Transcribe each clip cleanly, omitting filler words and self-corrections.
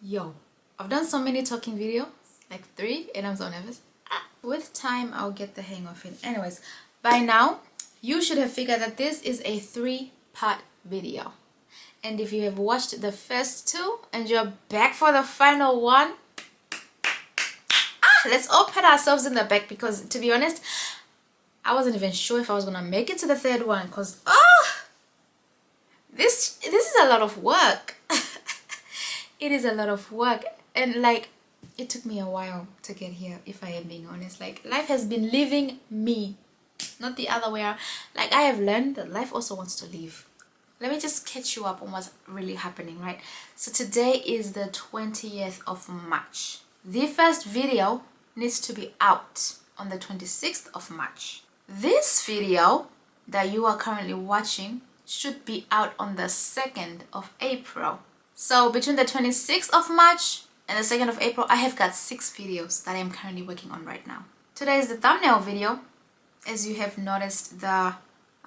Yo, I've done so many talking videos, like 3, and I'm so nervous. With time, I'll get the hang of it. Anyways, by now, you should have figured that this is a 3-part video. And if you have watched the first 2 and you're back for the final one, let's all pat ourselves in the back, because to be honest, I wasn't even sure if I was gonna make it to the 3rd one, because this is a lot of work. It is a lot of work, and like, it took me a while to get here, if I am being honest. Like, life has been leaving me, not the other way around. Like, I have learned that life also wants to leave. Let me just catch you up on what's really happening, right? So today is the 20th of March. The first video needs to be out on the 26th of March. This video that you are currently watching should be out on the 2nd of April. So between the 26th of March and the 2nd of April, I have got 6 videos that I am currently working on right now. Today is the thumbnail video. As you have noticed, I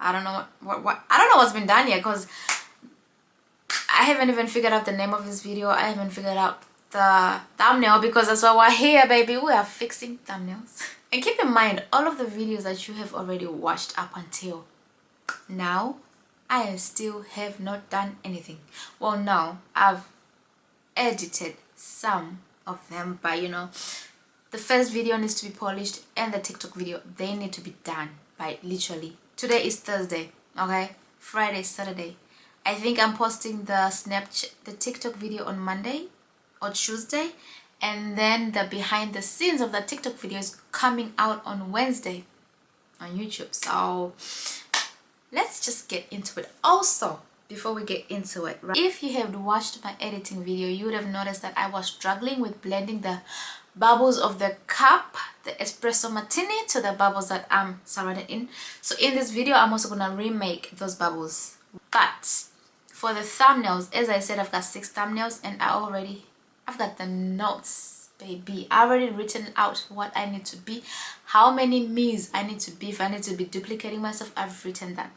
don't know what's been done yet, because I haven't even figured out the name of this video. I haven't figured out the thumbnail, because that's why we're here, baby. We are fixing thumbnails. And keep in mind, all of the videos that you have already watched up until now, I still have not done anything. Well, no, I've edited some of them, but you know, the first video needs to be polished, and the TikTok video, they need to be done by literally. Today is Thursday, okay? Friday, Saturday. I think I'm posting the TikTok video on Monday or Tuesday, and then the behind the scenes of the TikTok video is coming out on Wednesday on YouTube. So let's just get into it. Also, before we get into it, right, if you have watched my editing video, you would have noticed that I was struggling with blending the bubbles of the cup, the espresso martini, to the bubbles that I'm surrounded in. So in this video, I'm also gonna remake those bubbles. But for the thumbnails, as I said, I've got 6 thumbnails, and I've got the notes, baby. I already written out what I need to be, how many me's I need to be. If I need to be duplicating myself, I've written that.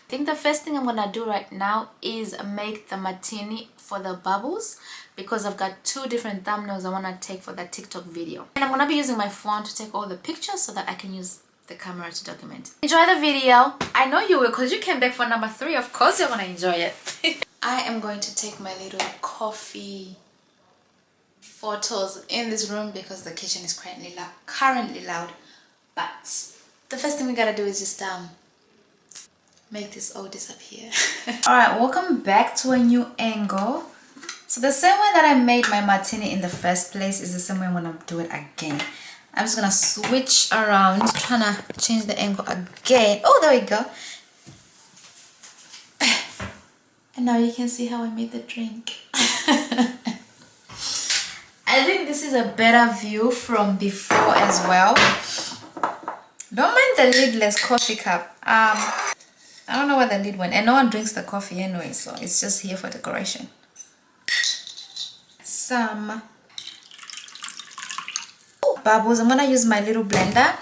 I think the first thing I'm gonna do right now is make the martini for the bubbles, because I've got 2 different thumbnails I want to take for that TikTok video, and I'm gonna be using my phone to take all the pictures so that I can use the camera to document. Enjoy the video. I know you will, because you came back for number 3. Of course you're gonna enjoy it. I am going to take my little coffee photos in this room, because the kitchen is currently loud. But the first thing we gotta do is just make this all disappear. All right, welcome back to a new angle. So the same way that I made my martini in the first place is the same way I'm gonna do it again. I'm just gonna switch around, trying to change the angle again. Oh, there we go. And now you can see how I made the drink. I think this is a better view from before as well. Don't mind the lidless coffee cup. I don't know where the lid went, and no one drinks the coffee anyway, so it's just here for decoration. Some bubbles. I'm gonna use my little blender,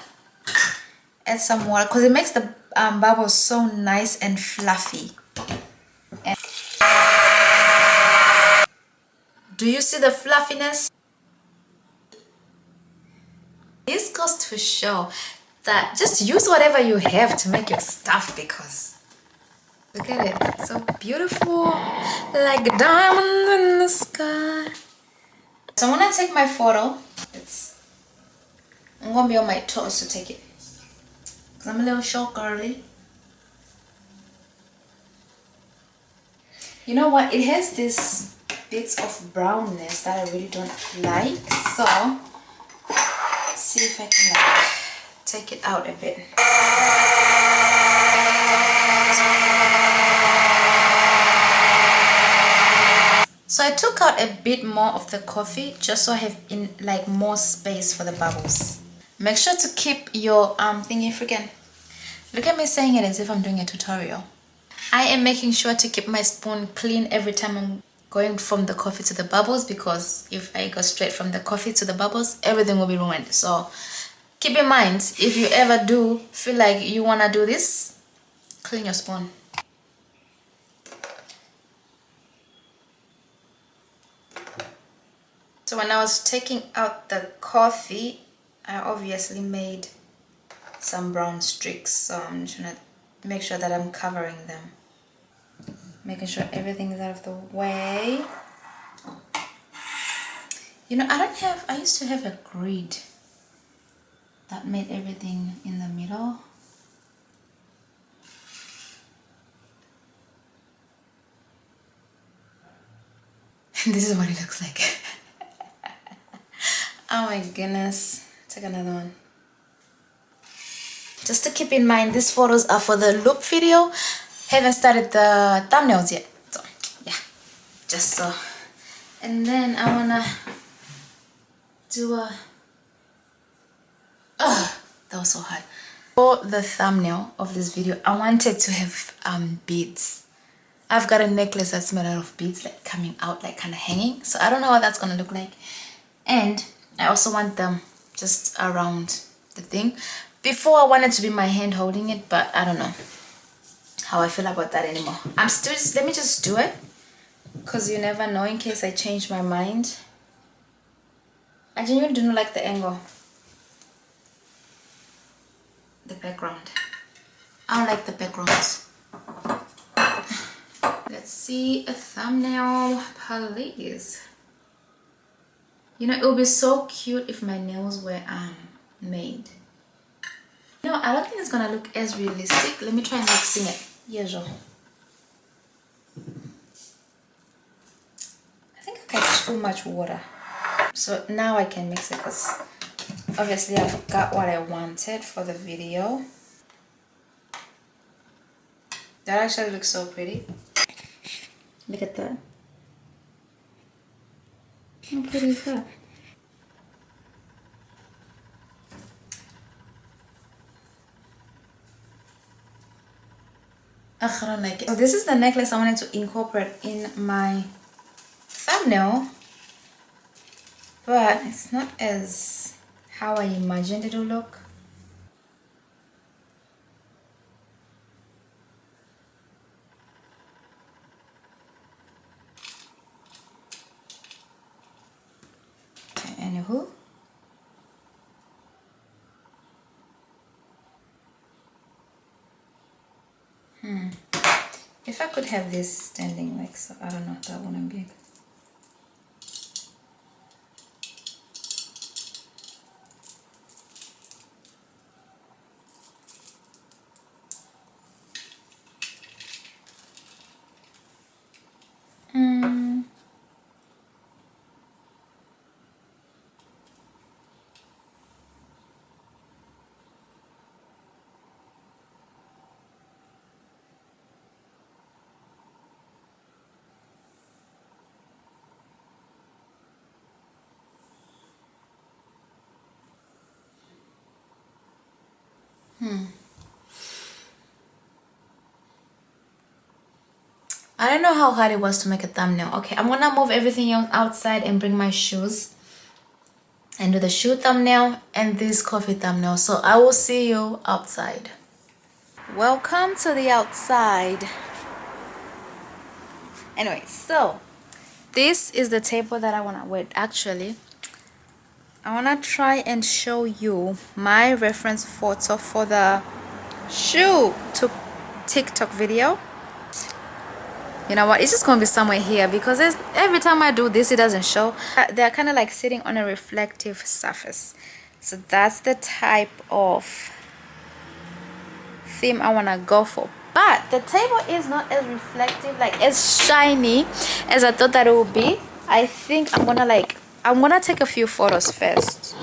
add some water, because it makes the bubbles so nice and fluffy. And do you see the fluffiness? This goes to show that just use whatever you have to make your stuff, because look at it, it's so beautiful, like a diamond in the sky. So I'm gonna take my photo. I'm gonna be on my toes to take it, because I'm a little short girly. You know what? It has this bits of brownness that I really don't like. So see if I can take it out a bit. So I took out a bit more of the coffee, just so I have more space for the bubbles. Make sure to keep your thingy freaking. Look at me saying it as if I'm doing a tutorial. I am making sure to keep my spoon clean every time I'm going from the coffee to the bubbles, because if I go straight from the coffee to the bubbles, everything will be ruined. So keep in mind, if you ever do feel like you want to do this, clean your spoon. So when I was taking out the coffee, I obviously made some brown streaks, so I'm just gonna make sure that I'm covering them, making sure everything is out of the way. You know, I used to have a grid that made everything in the middle. This is what it looks like. Oh my goodness. Take another one. Just to keep in mind, these photos are for the loop video. Haven't started the thumbnails yet. So yeah, just so. And then I wanna do a, that was so hard. For the thumbnail of this video, I wanted to have beads. I've got a necklace that's made out of beads, like coming out, like kind of hanging. So I don't know how that's gonna look like. And I also want them just around the thing. Before I wanted to be my hand holding it, but I don't know how I feel about that anymore. I'm still just, let me just do it, because you never know in case I change my mind. I genuinely do not like the angle. The background. I don't like the backgrounds. Let's see a thumbnail, please. You know, it would be so cute if my nails were made. No, I don't think it's gonna look as realistic. Let me try mixing it. Yeah, sure. I think I got too much water. So now I can mix it, because obviously I've got what I wanted for the video. That actually looks so pretty. Look at that. How pretty is that? Ugh, I don't like it. So this is the necklace I wanted to incorporate in my thumbnail, but it's not as how I imagined it to look. Okay, anywho. If I could have this standing like so, I don't know, that wouldn't be good. I don't know how hard it was to make a thumbnail. Okay, I'm gonna move everything else outside and bring my shoes and do the shoe thumbnail and this coffee thumbnail. So I will see you outside. Welcome to the outside. Anyway, so this is the table that I wanna wait. Actually, I wanna try and show you my reference photo for the shoe to TikTok video. You know what, it's just gonna be somewhere here, because every time I do this it doesn't show. They're kind of like sitting on a reflective surface, so that's the type of theme I want to go for. But the table is not as reflective, like as shiny as I thought that it would be. I think I'm gonna take a few photos first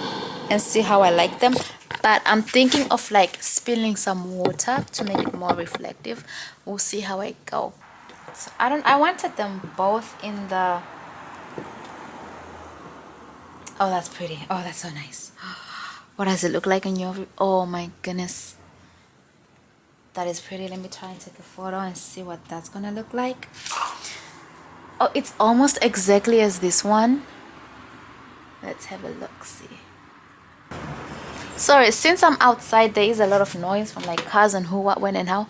and see how I like them. But I'm thinking of like spilling some water to make it more reflective. We'll see how I go. So I wanted them both in the, oh, that's pretty. Oh, that's so nice. What does it look like in your view? Oh my goodness, that is pretty. Let me try and take a photo and see what that's gonna look like. Oh, it's almost exactly as this one. Let's have a look, see. Sorry, since I'm outside there is a lot of noise from like cars and who, what, when and how,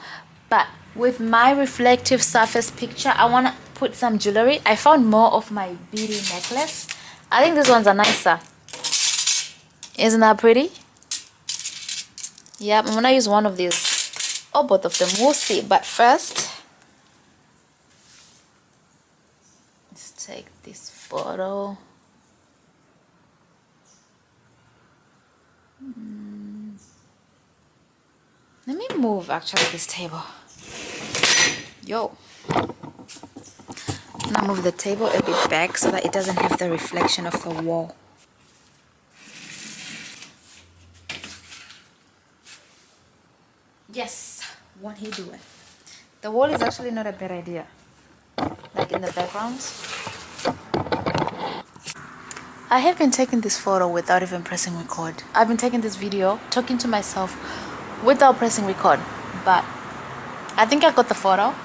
but with my reflective surface picture I want to put some jewelry. I found more of my beading necklace. I think these ones are nicer. Isn't that pretty? Yep, I'm gonna use one of these or both of them. We'll see. But first, let's take this photo. Let me move actually this table. Yo. I'm gonna move the table a bit back so that it doesn't have the reflection of the wall. Yes, what he doing? The wall is actually not a bad idea. Like in the background. I have been taking this photo without even pressing record. I've been taking this video, talking to myself without pressing record. But I think I got the photo.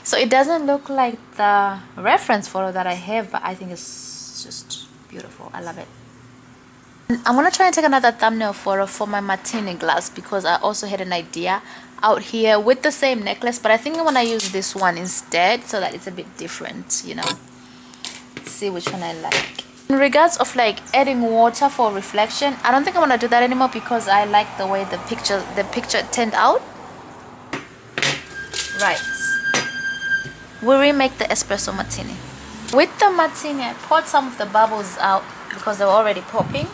So it doesn't look like the reference photo that I have, but I think it's just beautiful. I love it. I'm gonna try and take another thumbnail photo for my martini glass because I also had an idea out here with the same necklace, but I think I'm gonna use this one instead so that it's a bit different, you know. See which one I like. In regards of like adding water for reflection, I don't think I'm gonna do that anymore because I like the way the picture turned out. Right. We'll remake the espresso martini. With the martini, I poured some of the bubbles out because they were already popping.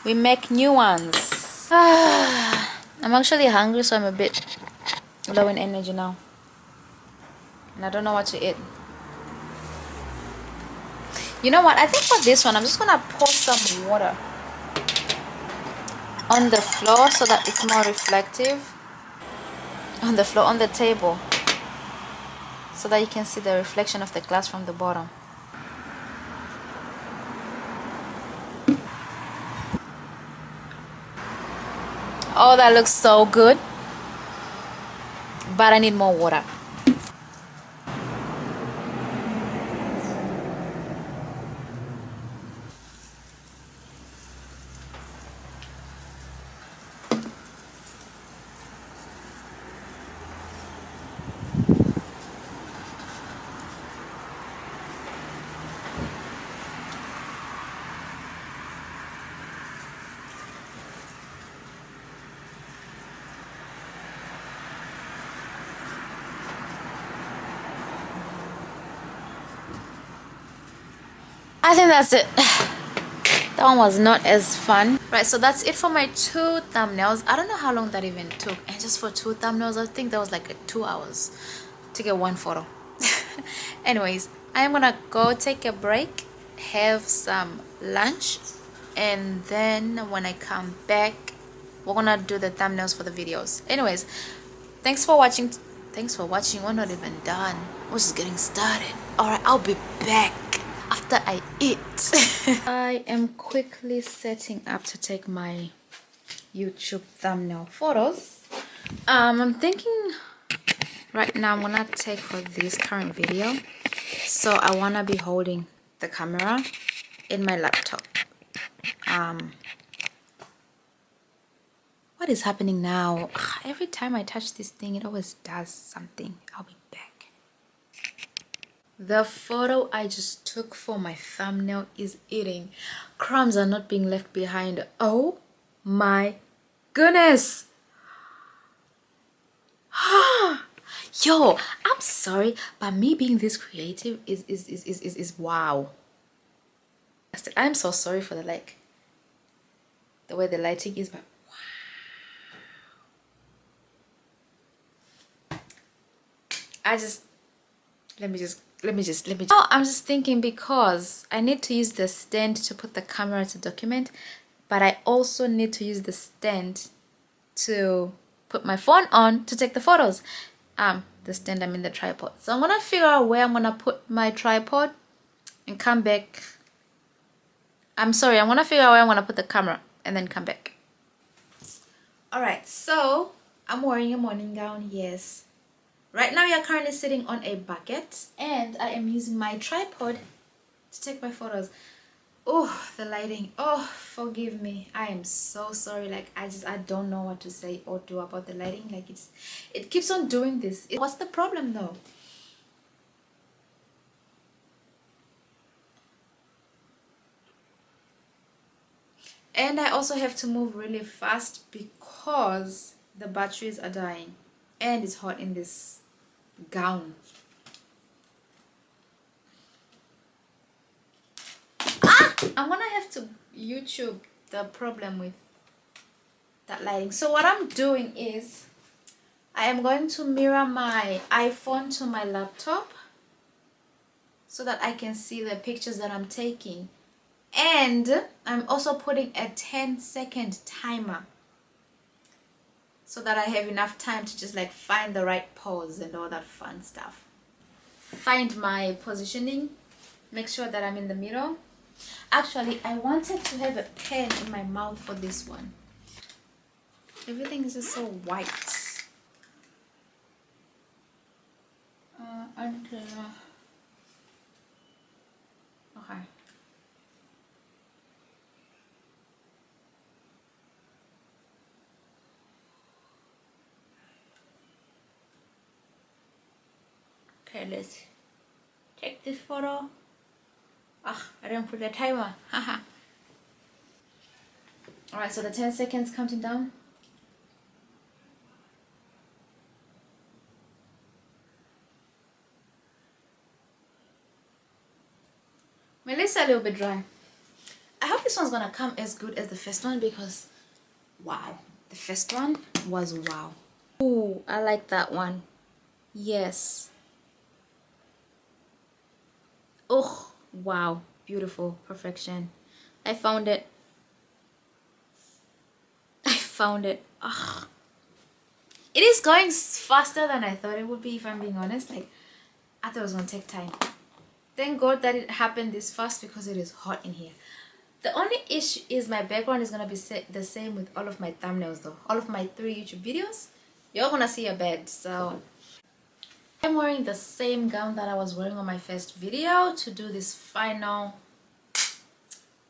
We make new ones. I'm actually hungry, so I'm a bit low in energy now. And I don't know what to eat. You know what? I think for this one, I'm just gonna pour some water on the floor so that it's more reflective. On the floor, on the table. So that you can see the reflection of the glass from the bottom. Oh, that looks so good. But I need more water. I think that's it. That one was not as fun. Right, so that's it for my 2 thumbnails. I don't know how long that even took. And just for 2 thumbnails, I think that was like 2 hours to get 1 photo. Anyways, I'm gonna go take a break, have some lunch, and then when I come back, we're gonna do the thumbnails for the videos. Anyways, thanks for watching. We're not even done. We're just getting started. Alright, I'll be back after I eat. I am quickly setting up to take my YouTube thumbnail photos. I'm thinking right now I'm gonna take for this current video, so I wanna be holding the camera in my laptop. What is happening now? Every time I touch this thing, it always does something. I'll be back. The photo I just took for my thumbnail is eating. Crumbs are not being left behind. Oh my goodness. Yo, I'm sorry, but me being this creative is wow. I'm so sorry for the way the lighting is, but wow. Oh, I'm just thinking because I need to use the stand to put the camera to document, but I also need to use the stand to put my phone on to take the photos. The stand, I mean the tripod. So I'm gonna figure out where I'm gonna put my tripod and come back. I'm gonna figure out where I'm gonna put the camera and then come back. Alright, so I'm wearing a morning gown, yes. Right now, you're currently sitting on a bucket, and I am using my tripod to take my photos. Oh, the lighting. Oh, forgive me. I am so sorry. Like, I don't know what to say or do about the lighting. Like, it keeps on doing this. What's the problem though? And I also have to move really fast because the batteries are dying and it's hot in this gown. I'm gonna have to YouTube the problem with that lighting. So what I'm doing is I am going to mirror my iPhone to my laptop so that I can see the pictures that I'm taking. And I'm also putting a 10-second timer so that I have enough time to just like find the right pose and all that fun stuff. Find my positioning, make sure that I'm in the middle. Actually, I wanted to have a pen in my mouth for this one. Everything is just so white. Okay. Okay, let's take this photo. Ah, I didn't put the timer. Haha. Alright, so the 10 seconds counting down. My lips are a little bit dry. I hope this one's gonna come as good as the first one because wow, the first one was wow. Ooh, I like that one. Yes. Oh, wow, beautiful, perfection. I found it. I found it. Ugh. It is going faster than I thought it would be, if I'm being honest. Like, I thought it was gonna take time. Thank God that it happened this fast because it is hot in here. The only issue is my background is gonna be the same with all of my thumbnails though. All of my 3 YouTube videos, you're gonna see a bed. So I'm wearing the same gown that I was wearing on my first video to do this final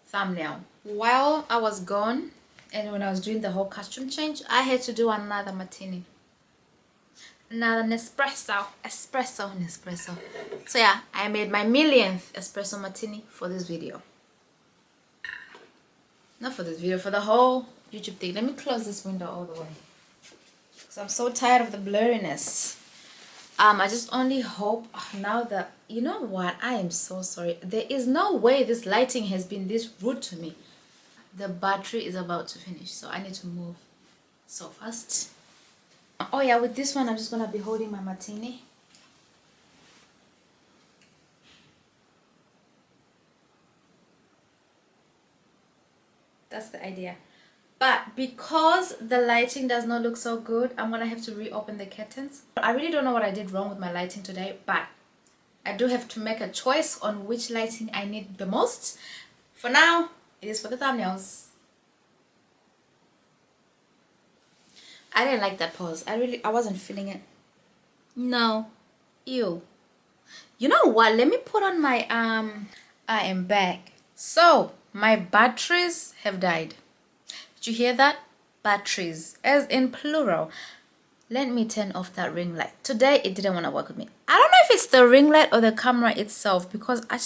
thumbnail. While I was gone and when I was doing the whole costume change, I had to do another martini. Another Nespresso. So yeah, I made my millionth espresso martini for this video. Not for this video, for the whole YouTube thing. Let me close this window all the way because I'm so tired of the blurriness. I just only hope now that, you know what, I am so sorry. There is no way this lighting has been this rude to me. The battery is about to finish, so I need to move so fast. Oh yeah, with this one I'm just gonna be holding my martini. That's the idea. But because the lighting does not look so good, I'm gonna have to reopen the curtains. I really don't know what I did wrong with my lighting today, but I do have to make a choice on which lighting I need the most. For now, it is for the thumbnails. I didn't like that pose. I wasn't feeling it. No. Ew. You know what? Let me put on my I am back. So my batteries have died. Did you hear that? Batteries, as in plural. Let me turn off that ring light. Today it didn't want to work with me. I don't know if it's the ring light or the camera itself because I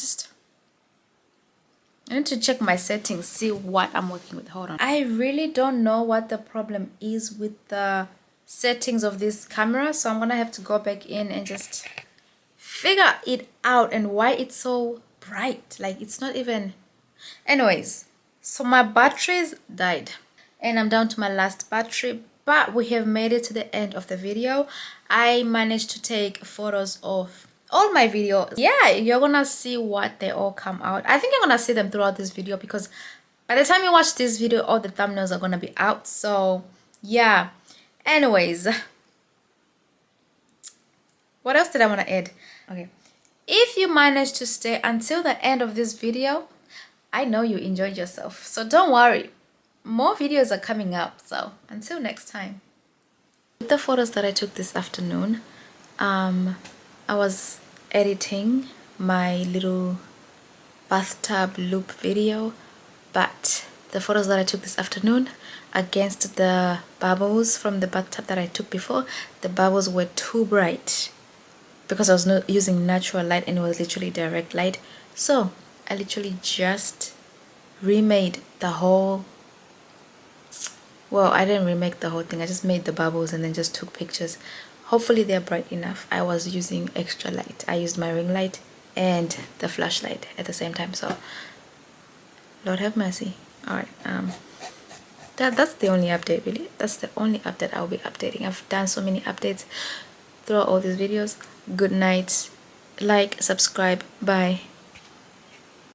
need to check my settings, see what I'm working with. Hold on. I really don't know what the problem is with the settings of this camera, so I'm gonna have to go back in and just figure it out and why it's so bright. Like, it's not even... Anyways, so my batteries died and I'm down to my last battery, but we have made it to the end of the video. I managed to take photos of all my videos. Yeah, you're gonna see what they all come out. I think you're gonna see them throughout this video because by the time you watch this video, all the thumbnails are gonna be out. So yeah, anyways, what else did I want to add? Okay, if you managed to stay until the end of this video, I know you enjoyed yourself, so don't worry, more videos are coming up. So until next time. With the photos that I took this afternoon, I was editing my little bathtub loop video, but the photos that I took this afternoon against the bubbles from the bathtub that I took before, the bubbles were too bright because I was not using natural light and it was literally direct light. So I literally just remade the whole Well, I didn't remake the whole thing. I just made the bubbles and then just took pictures. Hopefully they're bright enough. I was using extra light. I used my ring light and the flashlight at the same time, so Lord have mercy. All right, that's the only update, really. That's the only update I'll be updating. I've done so many updates throughout all these videos. Good night. Like, subscribe. Bye.